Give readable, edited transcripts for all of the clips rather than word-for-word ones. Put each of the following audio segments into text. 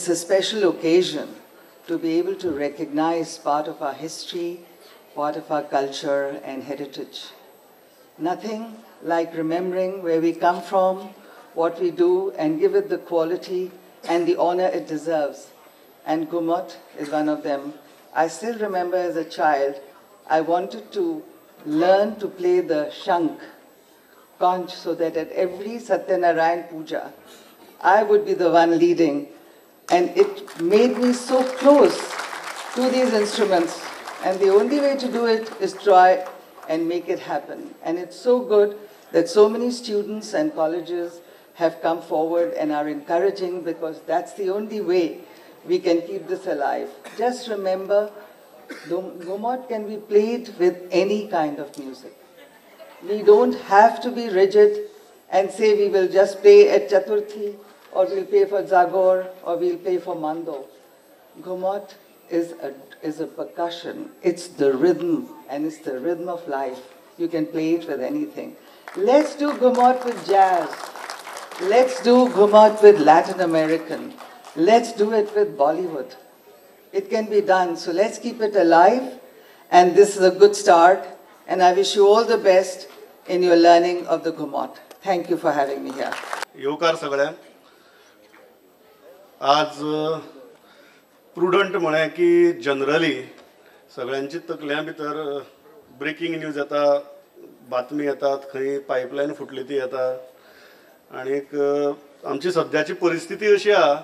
it's a special occasion to be able to recognize part of our history, part of our culture and heritage. Nothing like remembering where we come from, what we do, and give it the quality and the honor it deserves. And Ghumot is one of them. I still remember as a child, I wanted to learn to play the shank, conch, so that at every Satyanarayan Puja, I would be the one leading. And it made me so close to these instruments. And the only way to do it is try and make it happen. And it's so good that so many students and colleges have come forward and are encouraging, because that's the only way we can keep this alive. Just remember, Ghumot can be played with any kind of music. We don't have to be rigid and say we will just play at Chaturthi, or we'll play for Zagor, or we'll play for Mando. Ghumot is a percussion. It's the rhythm, and it's the rhythm of life. You can play it with anything. Let's do Ghumot with jazz. Let's do Ghumot with Latin American. Let's do it with Bollywood. It can be done, so let's keep it alive. And this is a good start. And I wish you all the best in your learning of the Ghumot. Thank you for having me here. येवकार सगळ्यांक. आज prudent म्हणे की generally सगळ्यांची तकल्या भितर breaking news येता, बातमी येतात, खंय पायपलायन फुटली ती येता. आनीक आमची सद्याची परिस्थिती अशी आहा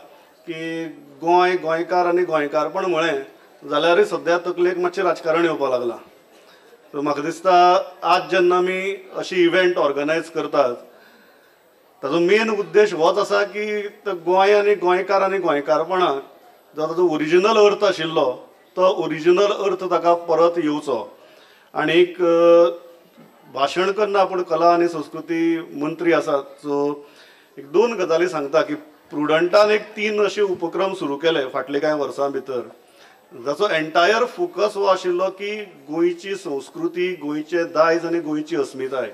की गोंयकार आनी गोंयकारपण म्हळें जाल्यार सद्या तकलेक मातशें राजकारण येवपाक लागलां. सो म्हाका दिसता आज जेन्ना आमी अशी इव्हेंट ऑर्गनायज करतात, ताजो मेन उद्देश होच आसा की गोंय आनी गोंयकार आनी गोंयकारपणाक जो ताजो ओरिजिनल अर्थ आशिल्लो तो ओरिजिनल अर्थ ताका परत येवचो. आनीक भाशण करना पूण कला आनी संस्कृती मंत्री आसात, सो एक दोन गजाली सांगता की प्रुडंटान एक 3 अशे उपक्रम सुरू केले फाटले कांय वर्सां भितर, जाचो एंटायर फोकस हो आशिल्लो की गोंयची संस्कृती, गोंयचे दायज आनी गोंयची अस्मिताय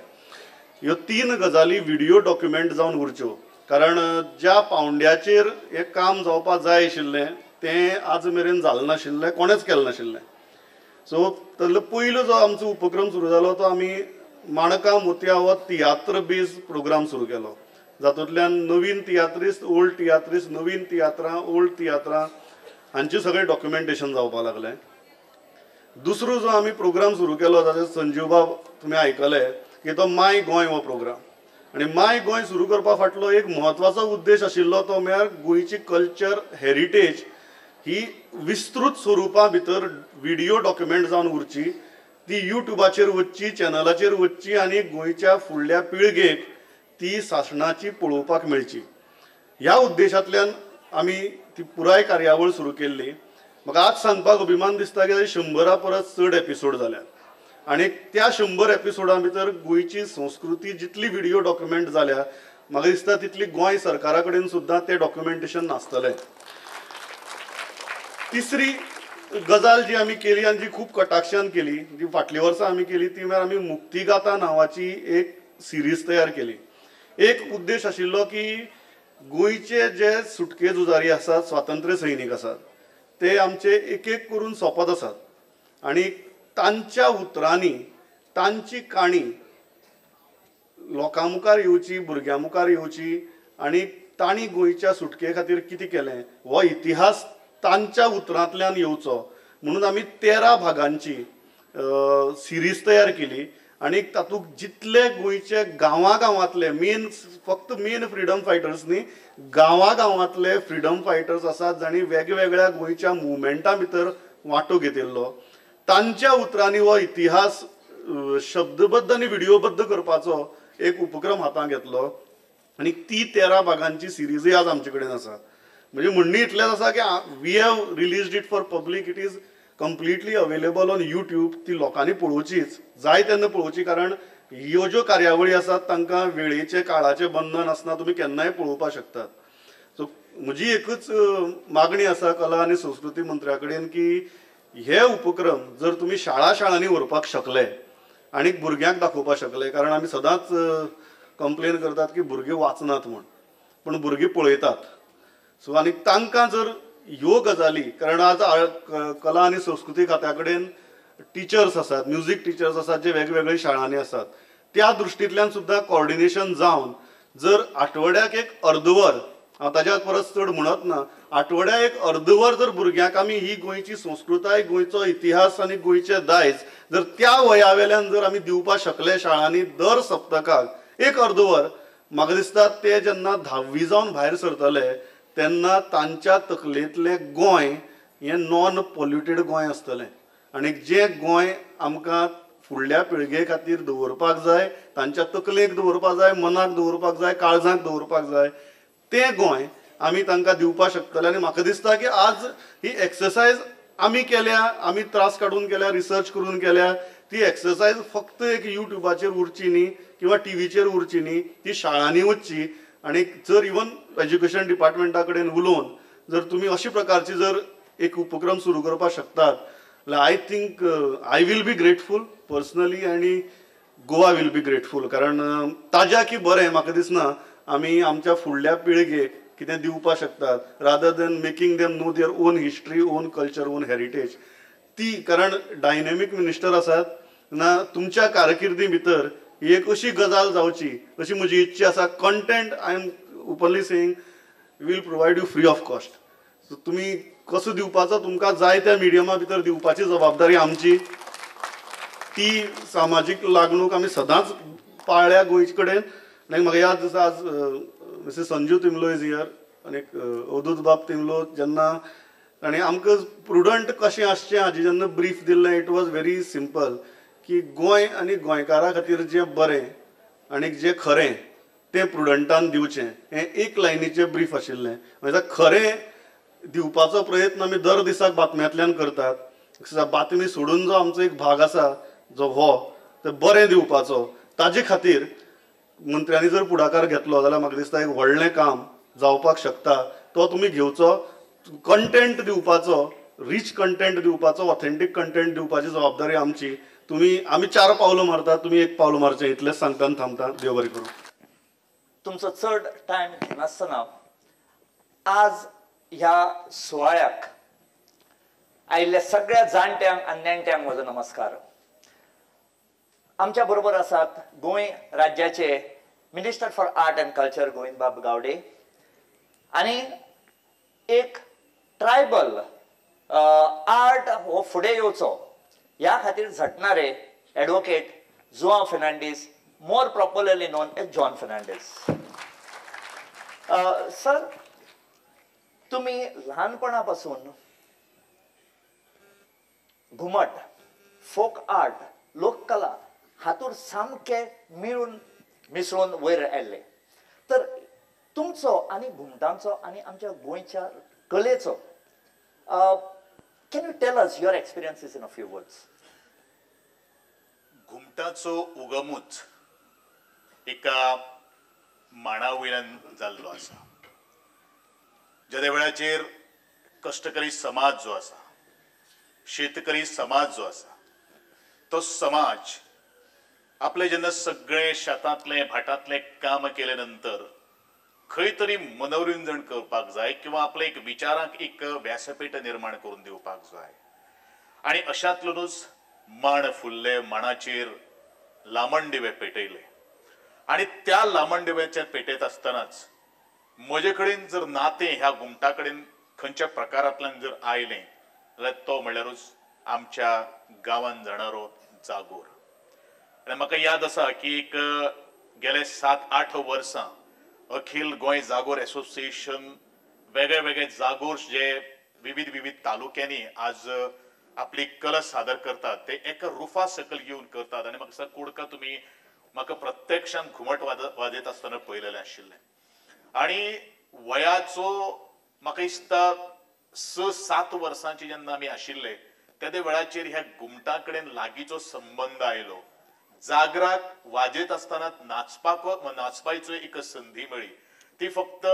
ह्यो 3 गजाली व्हिडिओ डॉक्युमेंट जावन उरच्यो. कारण ज्या पावंड्याचेर हें काम जावपाक जाय आशिल्लें तें आज मेरेन जालें नाशिल्लें, कोणेच केलें नाशिल्लें. सो ताजो पयलो जो आमचो उपक्रम सुरू जालो तो आमी माणका मोतया हो तियात्र बेज प्रोग्राम सुरू केलो, जातूंतल्यान नवीन तियात्रिस्ट, ओल्ड तियात्रिस्ट, नवीन तियात्रां, ओल्ड तियात्रां हांचें सगळें डॉक्युमेंटेशन जावपाक लागलें. दुसरो जो आमी प्रोग्राम सुरू केलो ताचें संजीव बाब तुमी आयकलें की तो माय गोंय हो प्रोग्राम. आनी माय गोंय सुरू करपा फाटलो एक म्हत्वाचो उद्देश आशिल्लो तो म्हळ्यार गोंयची कल्चर हेरिटेज ही विस्तृत स्वरुपा भितर व्हिडिओ डॉक्युमेंट जावन उरची, ती युट्यूबाचेर वचची, चॅनलाचेर वचची आनी गोंयच्या फुडल्या पिळगेक ती सासणाची पळोवपाक मेळची. ह्या उद्देशांतल्यान आमी ती पुराय कार्यावळ सुरू केल्ली. म्हाका आज सांगपाक अभिमान दिसता की 100 परस चड एपिसोड जाल्यात. आनी त्या 100 एपिसोडां भितर गोंयची संस्कृती जितली व्हिडिओ डॉक्युमेंट जाल्या म्हाका दिसता तितली गोंय सरकारा कडेन सुद्दां तें डॉक्युमेंटेशन नासतलें. तिसरी गजाल जी आमी केली आनी जी खूब कटाक्षान केली, जी फाटली वर्सां आमी केली, ती म्हळ्यार आमी मुक्तिगाथा नांवाची एक सिरीज तयार केली. एक उद्देश आशिल्लो की गोंयचे जे सुटके झुजारी आसात, स्वातंत्र्य सैनीक आसात, ते आमचे एक एक करून सोंपत आसात आनी तांच्या उतरांनी तांची काणी लोकां मुखार येवची, भुरग्यां मुखार येवची आनी तांणी गोंयच्या सुटके खातीर कितें केलें हो इतिहास तांच्या उतरांतल्यान येवचो म्हणून आमी 13 भागांची सिरीज तयार केली. आनी तातूंत जितले गोंयचे गांवांतले फक्त मेन फ्रिडम फायटर्स न्ही, गांवांतले फ्रिडम फायटर्स आसात जांणी वेगवेगळ्या गोंयच्या मुवमेंटा भितर वांटो घेतिल्लो, तांच्या उतरांनी हो इतिहास शब्दबद्ध आनी व्हिडिओबद्ध करपाचो एक उपक्रम हातांत घेतलो. आनी ती 13 भागांची सिरीजय आज आमचे कडेन आसा. म्हणजे म्हणणे इतलेंच आसा की we have released it for public. It is completely available on YouTube. ती लोकांनी पळोवचीच, जाय तेन्ना पळोवची, कारण ह्यो ज्यो कार्यावळी आसात तांकां वेळेचे काळाचें बंधन आसना, तुमी केन्नाय पळोवपाक शकतात. सो म्हजी एकच मागणी आसा कला आनी संस्कृती मंत्र्या कडेन की हे उपक्रम जर तुमी शाळांनी व्हरपाक शकले आनी भुरग्यांक दाखोवपाक शकले, कारण आमी सदांच कंप्लेन करतात की भुरगे वाचनात म्हूण, पूण भुरगीं पळयतात. सो आनी तांकां जर ह्यो गजाली, कारण आज कला आनी संस्कृती खात्या कडेन टिचर्स आसात, म्युझिक टिचर्स आसात जे वेगवेगळ्या शाळांनी आसात, त्या दृश्टींतल्यान सुद्दां कोऑर्डिनेशन जावन जर आठवड्याक एक अर्दवर, हांव ताच्या परस चड म्हणत ना, आठवड्याक एक अर्दवर जर भुरग्यांक आमी ही गोंयची संस्कृताय, गोंयचो इतिहास आनी गोंयचें दायज जर त्या वया वेल्यान जर आमी दिवपाक शकले शाळांनी दर सप्तकाक एक अर्दवर, म्हाका दिसता ते जेन्ना 10वी जावन भायर सरतले तेन्ना तांच्या तकलेंतलें गोंय हें नॉन पोल्युटेड गोंय आसतलें. आनी जें गोंय आमकां फुडल्या पिळगे खातीर दवरपाक जाय, तांच्या तकलेक दवरपाक जाय, मनाक दवरपाक जाय, काळजाक दवरपाक जाय, तें गोंय आमी तांकां दिवपाक शकतले. आनी म्हाका दिसता की आज ही एक्सरसायज आमी केल्या, आमी त्रास काडून केल्या, रिसर्च करून केल्या, ती एक्सरसायज फक्त एक युट्यूबाचेर उरची न्ही किंवा टीव्हीचेर उरची न्ही, ती शाळांनी वचची. आनी जर इवन एज्युकेशन डिपार्टमेंटा कडेन उलोवन जर तुमी अशा प्रकारची जर एक उपक्रम सुरू करपाक शकतात, I think I will be grateful personally आनी गोवा वील बी ग्रेटफूल. कारण ताज्या की बरें म्हाका दिसना आमी आमच्या फुडल्या पिळगेक कितें दिवपाक शकतात rather than making them know their own history, own culture, own heritage. ती कारण डायनॅमीक मिनिस्टर आसात ना, तुमच्या कारकिर्दी भितर एक अशी गजाल जावची अशी म्हजी इच्छा आसा. Content I am openly saying will provide you free of cost. So तुमी कसो दिवपाचो तुमकां जाय त्या मिडियमा भितर दिवपाची जबाबदारी आमची. ती सामाजीक लागणूक आमी सदांच पाळ्ळ्या गोंयचे कडेन. आनी म्हाका याद आसा आज मिसेस संजू तिमलो इज हियर आनी अवधूत बाब तिमलो जेन्ना ताणें आमकां प्रुडंट कशें आसचें हाजें जेन्ना ब्रीफ दिल्लें, इट वॉज व्हेरी सिंपल की गोंय आनी गोंयकारा खातीर जें बरें आनी जें खरें तें प्रुडंटान दिवचें, हें एक लायनीचें ब्रीफ आशिल्लें. म्हणजे खरें दिवपाचो प्रयत्न आमी दर दिसाक बातम्यांतल्यान करतात. बातमी सोडून जो आमचो एक भाग आसा जो हो ते बरें दिवपाचो, ताजे खातीर मंत्र्यांनी जर पुढाकार घेतलो जाल्यार म्हाका दिसता एक व्हडलें काम जावपाक शकता. तो तुमी घेवचो, कंटेंट दिवपाचो, रिच कंटेंट दिवपाचो, ऑथेंटीक कंटेंट दिवपाची जबाबदारी आमची. आमी 4 पावलां मारतात, तुमी 1 पावल मारचें, इतलेंच सांगता आनी थांबता. देव बरें करूं. तुमचो चड टायम घेनासतना आज ह्या सुवाळ्याक आयिल्ल्या सगळ्या जाणट्यांक आनी नेणट्यांक म्हजो नमस्कार. आमच्या बरोबर आसात गोंय राज्याचे minister for art and culture Govind बाब गावडे आनी एक ट्रायबल आर्ट हो फुडें येवचो ह्या खातीर झटणारे advocate Joao Fernandes, more properly known as John Fernandes. Sir, तुम्ही लहानपणापासून घुमट, फोक आर्ट, लोककला हातूर सामके मिसळून वयर आयले. तर तुमचो आनी घुमटांचो आनी आमच्या गोंयच्या कलेचो can you tell us your experiences in a few words. घुमटाचो उगमूच एका मांडा वयल्यान जाल्लो आसा. ज्या वेळाचेर कश्टकरी समाज जो आसा, शेतकरी समाज जो आसा, तो समाज आपले जेन्ना सगळे शेतांतले भाटांतले काम केले नंतर खंय तरी मनोरंजन करपाक जाय किंवा आपले एक विचारांक एक व्यासपीठ निर्माण करून दिवपाक जाय. आनी अशांतल्यानूच मांड फुल्ले, मांडाचेर लामण दिवे पेटयले. आनी त्या लामण दिव्याचेर पेटयत आसतनाच म्हजे कडेन जर नातें ह्या घुमटा कडेन खंयच्या प्रकारांतल्यान जर आयलें जाल्यार तो म्हणल्यारूच आमच्या गांवांत जाणारो जागोर. आनी म्हाका याद आसा की एक गेले 7-8 वर्सां अखिल गोंय जागोर एसोसिएशन वेगळे वेगळे जागोर जे विविध तालुक्यांनी आज आपली कला सादर करतात ते एका रुफा सकयल येवन करतात. आनी म्हाका दिसता कुडका तुमी म्हाका प्रत्यक्षान घुमट वाजयत आसतना पळयलेलें आशिल्लें. आनी वयाचो म्हाका दिसता 6-7 वर्सांचे जेन्ना आमी आशिल्ले त्या वेळाचेर ह्या घुमटा कडेन लागींचो संबंद आयलो. जागराक वाजयत आसतना नाचपाचो एक संधी मेळ्ळी. ती फक्त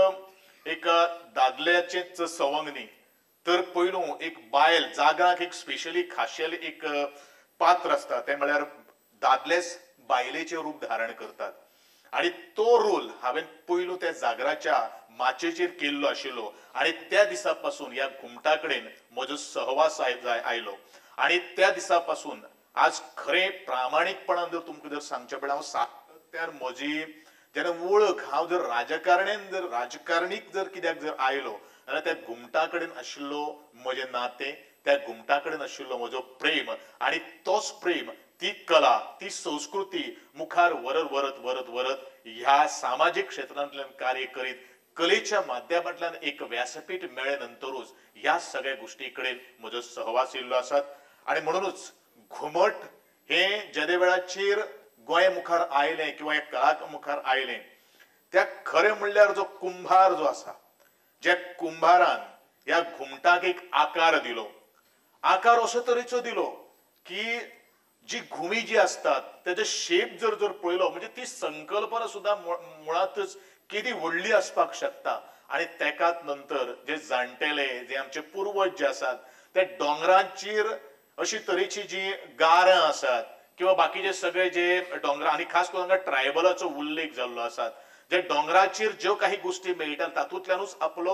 एक दादल्याचेच सवंग न्ही, तर पयलू एक बायल जागराक एक स्पेशली खाशेल एक पात्र आसता, ते म्हळ्यार दादलेच बायलेचें रूप धारण करतात. आनी तो रोल हांवें पयलू त्या जागराच्या माचेचेर केल्लो आशिल्लो आणि त्या दिसा पासून ह्या घुमटा कडेन म्हजो सहवास आयलो आणि त्या दिसा पासून आज खरें प्रामाणीकपणान जर तुमकां जर सांगचे पडल्यार हांव सातत्यान म्हजी जेन्ना वळख हांव जर राजकारणीक जर कित्याक जर आयलो जाल्यार त्या घुमटा कडेन आशिल्लो म्हजें नातें, त्या घुमटा कडेन आशिल्लो म्हजो प्रेम आणि तोच प्रेम, ती कला, ती संस्कृती मुखार व्हरत ह्या सामाजीक क्षेत्रांतल्यान कार्य करीत कलेच्या माध्यमांतल्यान एक व्यासपीठ मेळ्ळे नंतरूच ह्या सगळ्या गोष्टी कडेन म्हजो सहवास येयल्लो आसात. आणि म्हणूनच घुमट हे जेदे वेळाचेर गोंय मुखार आयलें किंवा ह्या कला मुखार आयलें त्या खरें म्हणल्यार जो कुंभार जो आसा, ज्या कुंभारान ह्या घुमटाक एक आकार दिलो, आकार अशे तरेचो दिलो की जी घुमी जी असतात त्याचे शेप जर जर पळयलो म्हणजे ती संकल्पना सुद्धा मुळातच किती व्हडली असपाक शकता. आणि तेकाच नंतर जे जाणटेले जे आमचे पूर्वज जे आसात ते डोंगरांचेर अशी तरेची जी गारां आसात किंवा बाकीचे सगळे जे डोंगरा आणि खास करून हांगा ट्रायबलाचो उल्लेख जाल्लो आसात, जे डोंगराचेर ज्यो काही गोष्टी मेळटात तातूंतल्यानूच आपलो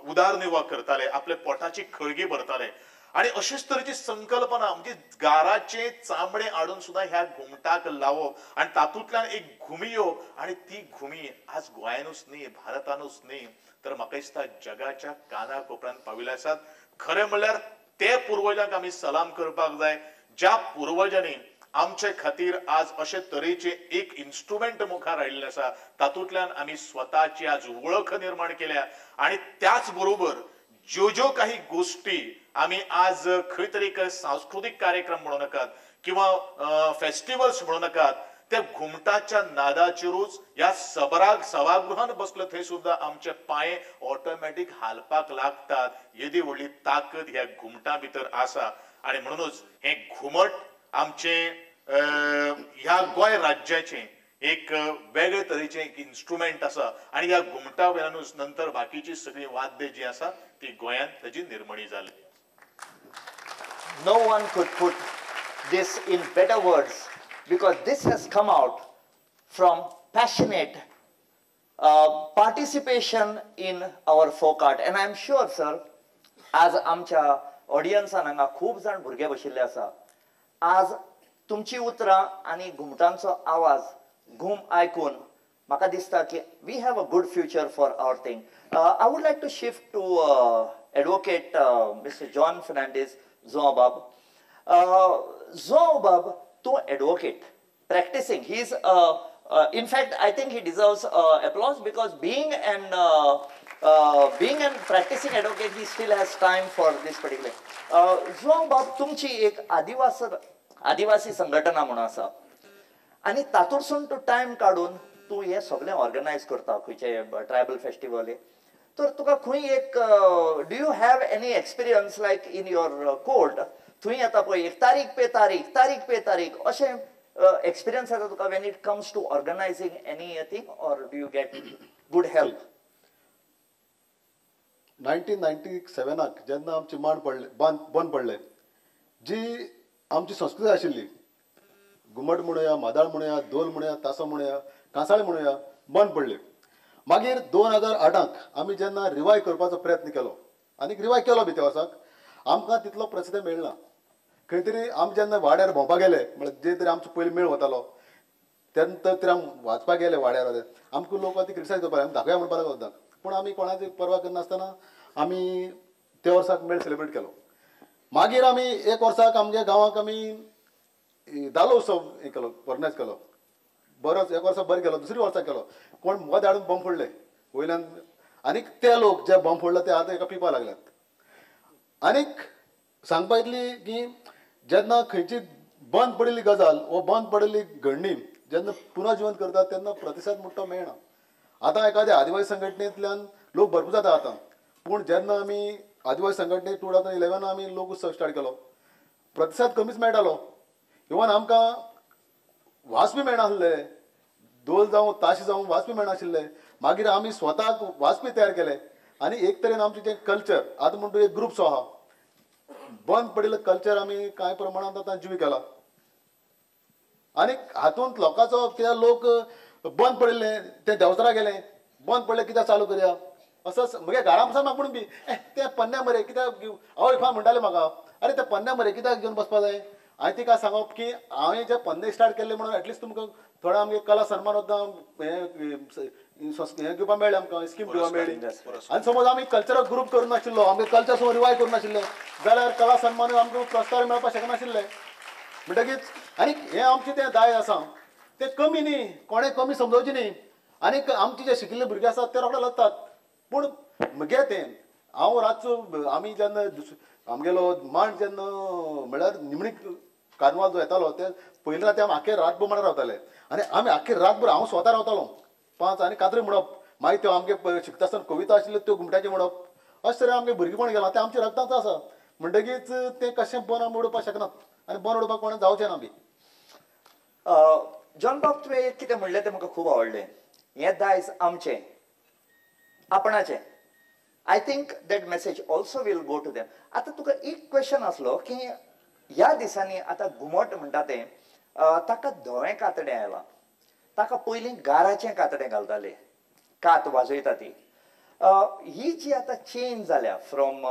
उदारनिर्वाह करताले, आपले पोटाची खळगी भरताले. आणि अशीच तरेची संकल्पना म्हणजे गाराचे चामडे हाडून सुद्धा ह्या घुमटाक लावप आणि तातूंतल्यान एक घुमी येवप आणि ती घुमी आज गोंयानूच न्ही, भारतानूच न्ही, तर म्हाका दिसता जगाच्या काना कोपऱ्यात पाविल्ले आसात. खरें म्हणल्यार ते पुर्वजांक आमी सलाम करपाक जाय, ज्या पुर्वजांनी आमचे खातीर आज अशे तरेचे एक इन्स्ट्रुमेंट मुखार हाडिल्ले आसा, तातूंतल्यान आमी स्वताची आज वळख निर्माण केल्या. आणि त्याच बरोबर ज्यो ज्यो काही गोष्टी आमी आज खंय तरी सांस्कृतिक कार्यक्रम म्हणू नाकात किंवा फेस्टिवल्स म्हणू नाकात, त्या घुमटाच्या नादाचेरूच ह्या सभागृहान बसले थंय सुद्धा आमचे पांय ऑटोमॅटिक हालपाक लागतात. येदी व्हडली ताकद ह्या घुमटा भितर आसा. आणि म्हणूनच हे घुमट आमचे ह्या गोंय राज्याचे एक वेगळे तरेचे एक इन्स्ट्रुमेंट आसा. आणि ह्या घुमटा वयल्यानूच नंतर बाकीची सगळी वाद्य जी आसा ती गोंयांत ताची निर्मणी जाली. No one could put this in better words because this has come out from passionate participation in our folk art. And I am sure, sir, आज आमच्या ऑडियन्सान हांगा खूब जाण भुरगे बशिल्ले आसा. आज तुमची उतरां आनी घुमटांचो आवाज घुम आयकून म्हाका दिसता की we have a good future for our thing. I would like to shift to advocate mister John Fernandes Zoabab. Zoabab, to advocate, practicing. He's, in fact, I think he deserves applause because being a practicing advocate, he still has time for this particular. Zoabab, तुमची एक आदिवासी संघटना म्हणून आसा आणि तातूंतसून तूं time काडून तूं हे सगळें ऑर्गनायज करता खंयचे ट्रायबल फेस्टिवल. तर तुका खंय एक do you have any experience like in your court थंय येता पळय एक तारीख पे तारीख अशें एक्सपिरियन्स येता तुका when it comes to organising anything or do you get good help? 1997 जेन्ना आमची बंद पडले, जी आमची संस्कृती आशिल्ली, घुमट म्हणुया, मादाळ म्हणुया, दोल म्हणुया, तासो म्हणुया, कांसाळे म्हणुया, बंद पडले. मागीर 2008 आमी जेन्ना रिवाय करपाचो प्रयत्न केलो आनी रिवाय केलो बी त्या वर्साक, आमकां तितलो प्रतिसाद मेळना. खंय तरी आमी जेन्ना वाड्यार भोंवपाक गेले, म्हळ्यार जे तरी आमचो पयलीं मेळ वतालो तेन्ना तरी आमी वाचपाक गेले वाड्यार, आमकां लोक ती क्रिटिसायज करपाक आमी दाखोवया म्हणपाक लागले. पूण आमी कोणाची पर्वा करनासतना आमी त्या वर्साक मेळ सेलिब्रेट केलो. मागीर आमी एक वर्साक आमच्या गांवांक आमी धालो उत्सव हें केलो, ऑर्गनायज केलो. बरोच एक वर्सा बरें केलो, दुसरी वर्सा केलो. कोण मद हाडून बॉम्ब फोडले वयल्यान, आनीक ते लोक जे बॉम्ब फोडले ते आतां एका पिवपाक लागल्यात. आनीक सांगपा इतली की जेन्ना खंयची बंद पडिल्ली गजाल वो बंद पडिल्ली घडणी जेन्ना पुनर्जीवन करतात तेन्ना प्रतिसाद म्हणटा तो मेळना. आतां एखाद्या आदिवासी संघटनेंतल्यान लोक भरपूर जाता आतां, पूण जेन्ना आमी आदिवासी संघटने 2011 आमी लोक उत्सव स्टार्ट केलो, प्रतिसाद कमीच मेळटालो. इवन आमकां वास बी मेळनासले, दोल जावं ताशे जावं वास बी मेळनाशिल्ले. मागीर आमी स्वताक वास बी तयार केले आनी एक तरेन आमचें जें कल्चर आतां म्हणटा एक ग्रुप सो आहा, बंद पडिल्लो कल्चर आमी कांय प्रमाणांत आतां जिवी केला. आनीक हातूंत लोकांचो कित्याक लोक बंद पडिल्ले ते देंवचारा गेले, बंद पडले कित्याक चालू करया असं मगे घरा बसा म्हाका म्हणून बी ते पन्न्या मरे कित्याक आवय खा म्हणटाले म्हाका अरे ते पन्न्या मरे कित्याक घेवन बसपा जाय हांवें तिका सांगप की हांवें जे पन्ने स्टार्ट केल्ले म्हणून एटलिस्ट तुमकां थोडा आमगे कला सन्मान हें घेवपाक मेळ्ळें आमकां स्कीम घेवपाक मेळ्ळी आनी समज आमी कल्चरल ग्रूप करूं नाशिल्लो आमगे कल्चर समज रिवायव करूं नाशिल्ले जाल्यार कला सन्मान आमकां प्रस्ताव मेळपाक शकनाशिल्ले म्हणटकीच आनी हें आमचें तें दाय आसा तें कमी न्ही कोणें कमी समजोवचें न्ही आनी आमचे जे शिकिल्ले भुरगे आसात ते रोखडे लागतात पूण म्हगे तें हांव रातचो आमी जेन्ना आमगेलो मांड जेन्ना म्हळ्यार निमणी कार्नवाल जो येतालो ते पयले राती आमी आख्खे रातभर म्हणून रावताले आनी आमी आख्खे रातभर हांव स्वता रावतालो 5 आनी कात्री म्हणप मागीर त्यो आमगे शिकता आसतना कविता आशिल्ल्यो त्यो घुमटाचे म्हणप अशें तरेन आमगे भुरगेपण गेलां तें आमच्या रक्तांत आसा म्हणटकीच तें कशें बंद आमी उडोवपाक शकनात आनी बंद उडोवपाक कोणें जावचें ना बी जॉन बाब तुवें कितें म्हणलें तें म्हाका खूब आवडलें हें दायज आमचें आपणाचें I think that message also will go to them आतां तुका एक क्वेश्चन आसलो की ह्या दिसांनी आतां घुमट म्हणटा तें ताका धवें कातडें आयलां ताका पयलीं गाराचें कातडें घालताले कात वाजयता ती ही जी आतां चेंज जाल्या फ्रॉम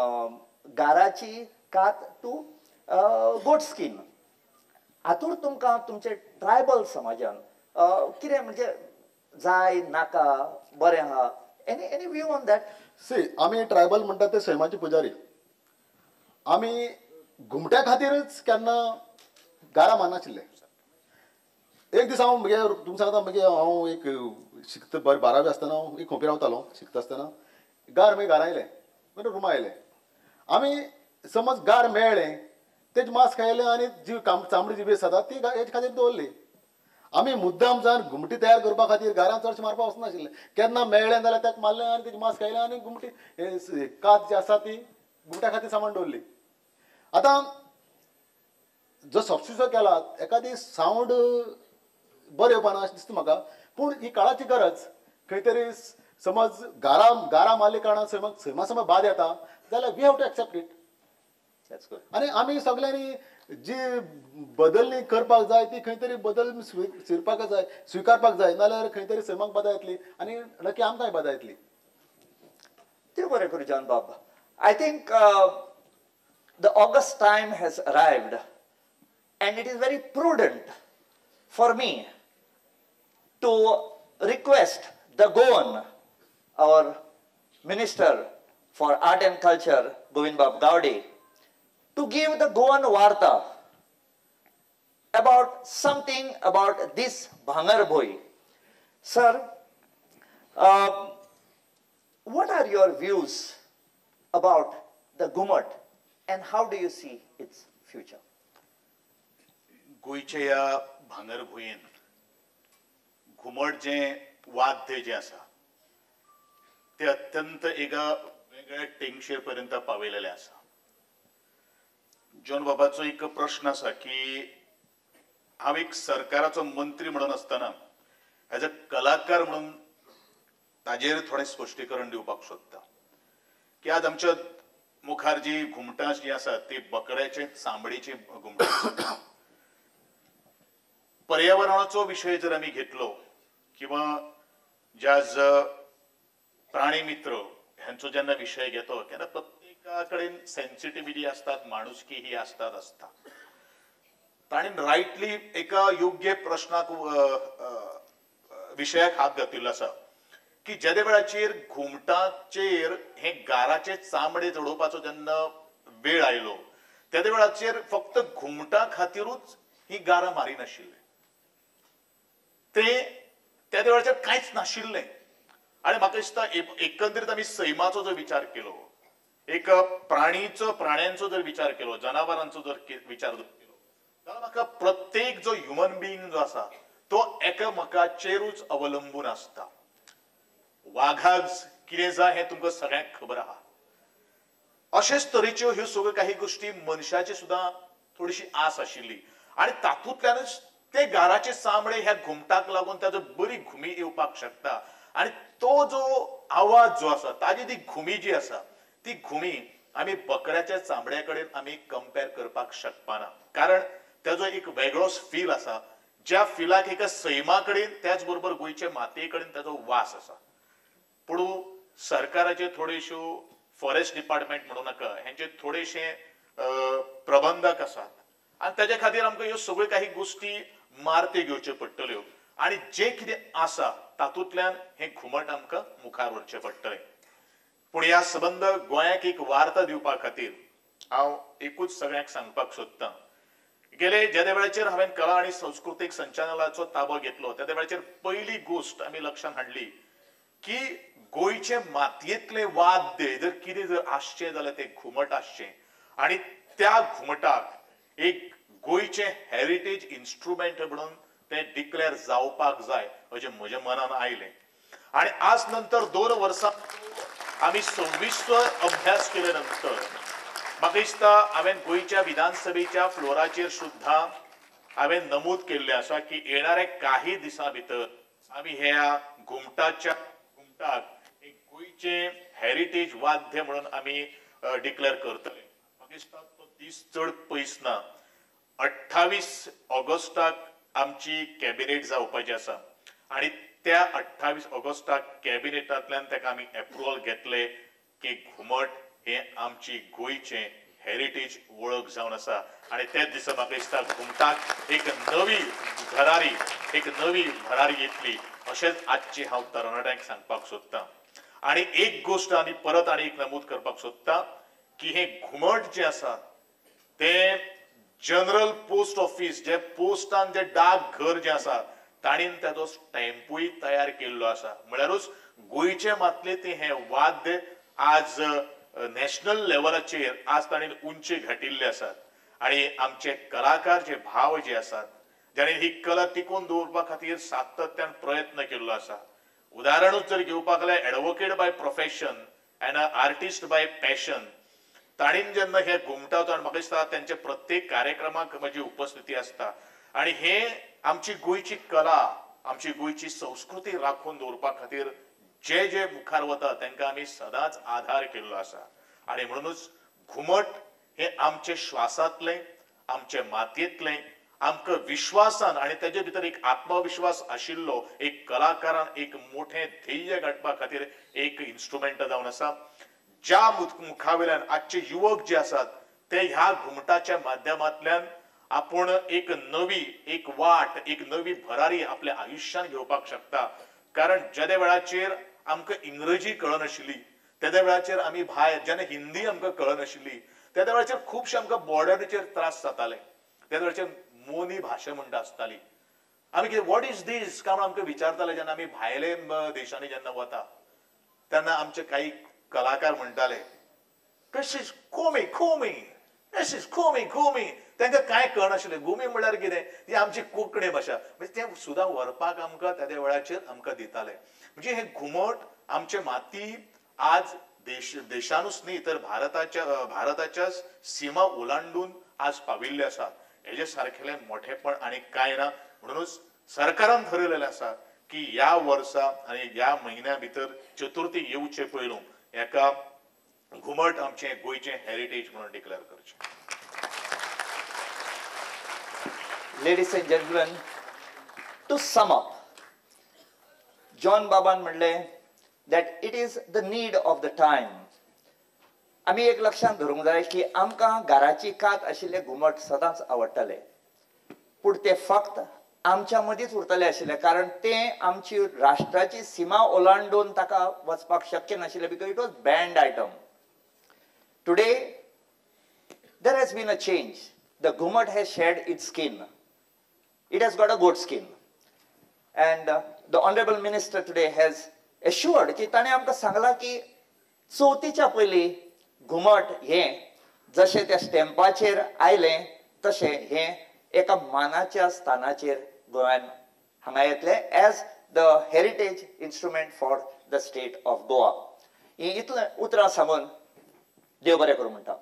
गाराची कात टू गोट स्कीन हातूंत तुमकां तुमचे ट्रायबल समाजान कितें म्हणजे जाय नाका बरें आहा any view on that see आमी ट्रायबल म्हणटा ते सैमाचे पुजारी आमी घुमट्या खातीरच केन्ना गारा माननाशिल्ले एक दीस हांव मगे तुमकां सांगता मगे हांव एक शिकता 12वी आसतना हांव एक खोपी रावतालो शिकता आसतना गार मागीर घरा आयले म्हणजे रुमा आयले आमी समज गार मेळ्ळें तेजे मांस खायलें आनी जी चामडी जी बेस जाता ती हेजे खातीर दवरली आमी मुद्दाम जावन घुमटी तयार करपा खातीर घरांत चडशें मारपाक वचनाशिल्ले केन्ना मेळ्ळें जाल्यार ताका मारलें आनी तेजें मांस खायलें आनी घुमटी कात जी आसा ती घुमट्या खातीर सामान दवरली आतां जो सबस्टिट्यूट केला एखादी सावंड बरें येवपाना अशें दिसता म्हाका पूण ही काळाची गरज खंय तरी समज गारा मारले कारणान सैमा समज बाद येता जाल्यार we have to accept it आनी आमी सगळ्यांनी जी बदलणी करपाक जाय ती खंय तरी बदल शिरपाक जाय स्विकारपाक जाय नाल्यार खंय तरी सैमाक बाधा येतली आनी नक्की आमकांय बाधा येतली देव बरें करूं जॉन बाब I think the August time has arrived and it is very prudent for me to request the Goan, our Minister for Art and Culture, Govind Bab Gowde, to give the Goan Varta about something about this Bhangar Bhoi. Sir, what are your views about the Gumat? And how do you see its future? गोंयच्या ह्या भांगर भुंयेन घुमट जें वाद्य जें आसा तें अत्यंत एका वेगळ्या टेंगशे पर्यंत पावयलेलें आसा जॉन बाबाचो एक प्रश्न आसा की हांव एक सरकाराचो मंत्री म्हणून आसतना एज अ कलाकार म्हणून ताजेर थोडें स्पश्टीकरण दिवपाक सोदता की आज आमच्या मुखार जी घुमटां जी आसात ती बकऱ्याचे चामडीची घुमटां पर्यावरणाचो विशय जर आमी घेतलो किंवा ज्या प्राणी मित्र हांचो जेन्ना विशय घेतो तेन्ना प्रत्येका कडेन सेन्सिटिव्हिटी आसतात माणुसकी ही आसता ताणें रायटली एका योग्य प्रश्नाक विशयाक हात घातिल्लो आसा की ज्या वेळाचेर घुमटाचेर हे गाराचे चामडे चडोवपाचो जेन्ना वेळ आयलो त्या वेळाचेर फक्त घुमटा खातीरूच ही गारां मारी नाशिल्ले ते त्या वेळाचेर कांयच नाशिल्लें आनी म्हाका दिसता एकंदरीत आमी सैमाचो जर विचार केलो एक प्राण्यांचो जर विचार केलो जनावरांचो जर विचार केलो जाल्यार म्हाका प्रत्येक जो ह्युमन बिईंग जो आसा तो एकामेकाचेरूच अवलंबून आसता वाघाक कितें जाय हें तुमकां सगळ्यांक खबर आहा अशेच तरेच्यो ह्यो सगळ्यो काही गोष्टी मनशाची सुद्दां थोडीशी आस आशिल्ली आनी तातूंतल्यानच ते गाराचे चामडे ह्या घुमटाक लागून ताजो बरी घुमी येवपाक शकता आनी तो जो आवाज जो आसा ताजी ती घुमी जी आसा ती घुमी आमी बकऱ्याच्या चामड्या कडेन आमी कंपेर करपाक शकपाना कारण ताजो एक वेगळोच फील आसा ज्या फिलाक एका सैमा कडेन त्याच बरोबर गोंयचे मातये कडेन ताजो वास आसा पूण सरकाराचे थोड्योश्यो फॉरेस्ट डिपार्टमेंट म्हणू नाका हेंचे थोडेशे प्रबंधक आसात आनी ताचे खातीर आमकां ह्यो सगळ्यो काही गोश्टी मार्ते घेवच्यो पडटल्यो आनी जे कितें आसा तातूंतल्यान हें घुमट आमकां मुखार व्हरचें पडटलें. पूण ह्या संबंद गोंयाक एक वार्ता दिवपा खातीर हांव एकूच सगळ्यांक सांगपाक सोदतां. गेले ज्या वेळाचेर हांवें कला आनी संस्कृतीक संचालनाचो ताबो घेतलो त्या वेळाचेर पयली गोश्ट आमी लक्षांत हाडली की गोंयचे मातयेंतले वाद्य जर कितें जर आसचें जाल्यार तें घुमट आसचें आनी त्या घुमटाक एक गोंयचें हेरिटेज इन्स्ट्रुमेंट म्हणून तें डिक्लेअर जावपाक जाय अशें म्हज्या मनान आयलें. आनी आज नंतर 2 वर्सां आमी 26 अभ्यास केले नंतर म्हाका दिसता हांवें गोंयच्या विधानसभेच्या फ्लोराचेर सुद्दां हांवें नमूद केल्लें आसा की येणाऱ्या काही दिसां भितर आमी ह्या घुमटाक एक गोंयचें हेरिटेज वाद्य म्हणून आमी डिक्लेअर करतले. म्हाका दिसता तो दीस चड पयस ना. 28 ऑगस्टाक आमची कॅबिनेट जावपाची आसा आनी त्या 28 ऑगस्टाक कॅबिनेटांतल्यान ताका आमी एप्रुवल घेतले की घुमट हे आमची गोंयचें हेरिटेज वळख जावन आसा आनी त्याच दिसा म्हाका दिसता घुमटाक एक नवी भरारी येतली अशेंच आजचे हांव तरणाट्यांक सांगपाक सोदतां. आनी एक गोश्ट आनी परत आनी एक नमूद करपाक सोदतां की हे घुमट जें आसा तें जनरल पोस्ट ऑफिस जे पोस्टान जे डाक घर जें आसा ताणीन ताचो स्टॅम्पूय तयार केल्लो आसा. म्हळ्यारूच गोंयचे मातयेंतलें हें वाद्य आज नॅशनल लेवलाचेर आज ताणें उंची घाटिल्ले आसात आनी आमचे कलाकार जे भाव जे आसात जाणें ही कला टिकून दवरपा खातीर सातत्यान प्रयत्न केल्लो आसा. उदाहरणूच जर घेवपाक गेल्यार advocate by profession and a artist by passion ताणीन जेन्ना हे घुमटाचो आनी म्हाका दिसता तेंचे प्रत्येक कार्यक्रमाक म्हजी उपस्थिती आसता आनी हे आमची गोंयची कला आमची गोंयची संस्कृती राखून दवरपा खातीर जे जे मुखार वता तांकां आमी सदांच आधार केल्लो आसा. आनी म्हणूनच घुमट हे आमचे श्वासांतलें आमचे मातयेंतलें आमकां विश्वासान आनी तेजे भितर एक आत्मविश्वास आशिल्लो एक कलाकारान एक मोठें ध्येय गाठपा खातीर एक इन्स्ट्रुमेंट जावन आसा. ज्या मुखावेल्यान आजचे युवक जे आसात ते ह्या घुमटाच्या माध्यमांतल्यान आपूण एक नवी भरारी आपल्या आयुश्यान घेवपाक शकता. कारण ज्या वेळाचेर आमकां इंग्रजी कळनाशिल्ली त्या वेळाचेर आमी भायर जेन्ना हिंदी आमकां कळनाशिल्ली त्या वेळाचेर खुबशे आमकां बॉर्डरीचेर त्रास जाताले. त्या वेळाचेर मोनी भाशा म्हणटा आसताली. आमी कितें वॉट इज दीस काय म्हण आमकां विचारताले जेन्ना आमी भायले देशांनी जेन्ना वता तेन्ना आमचे काही कलाकार म्हणटाले कशीच कोमी कोमी कशीच कोमी कोमी तांकां कांय कळनाशिल्लें. गोमी म्हळ्यार कितें ती आमची कोंकणी भाशा म्हणजे तें सुद्दां व्हरपाक आमकां त्या वेळाचेर आमकां दिताले. म्हणजे हे घुमट आमचे माती आज देशानूच न्ही तर भारताच्या सीमा ओलांडून आज पाविल्ले आसात. हेजे सारकेलें मोठेपण आनी कांय ना. म्हणूनच सरकारान ठरयलेलें आसा की ह्या वर्सा आनी ह्या म्हयन्या भितर चतुर्थी येवचे पयलू हेका घुमट आमचें गोंयचें हेरिटेज म्हणून डिक्लेअर करचें. Ladies and gentlemen, to sum up, John Baban म्हणले that it is the need of the time. आमी एक लक्षांत धरूंक जाय की आमकां घराची कात आशिल्ले घुमट सदांच आवडटाले पूण ते फक्त आमच्या मदींच उरतले आशिल्ले कारण तें आमची राष्ट्राची सीमा ओलांडून ताका वचपाक शक्य नाशिल्लें because it was banned item. Today there has been a change. The घुमट has shed its skin. It has got a good skin. And the Honorable Minister today has assured की ताणें आमकां सांगलां की चवथीच्या पयलीं घुमट हें जशें त्या स्टॅम्पाचेर आयलें तशें हें एका मानाच्या स्थानाचेर गोंयान हांगा येतलें as the heritage instrument for the state of Goa. ही इतलें उतरां सांगून देव बरें करूं म्हणटा.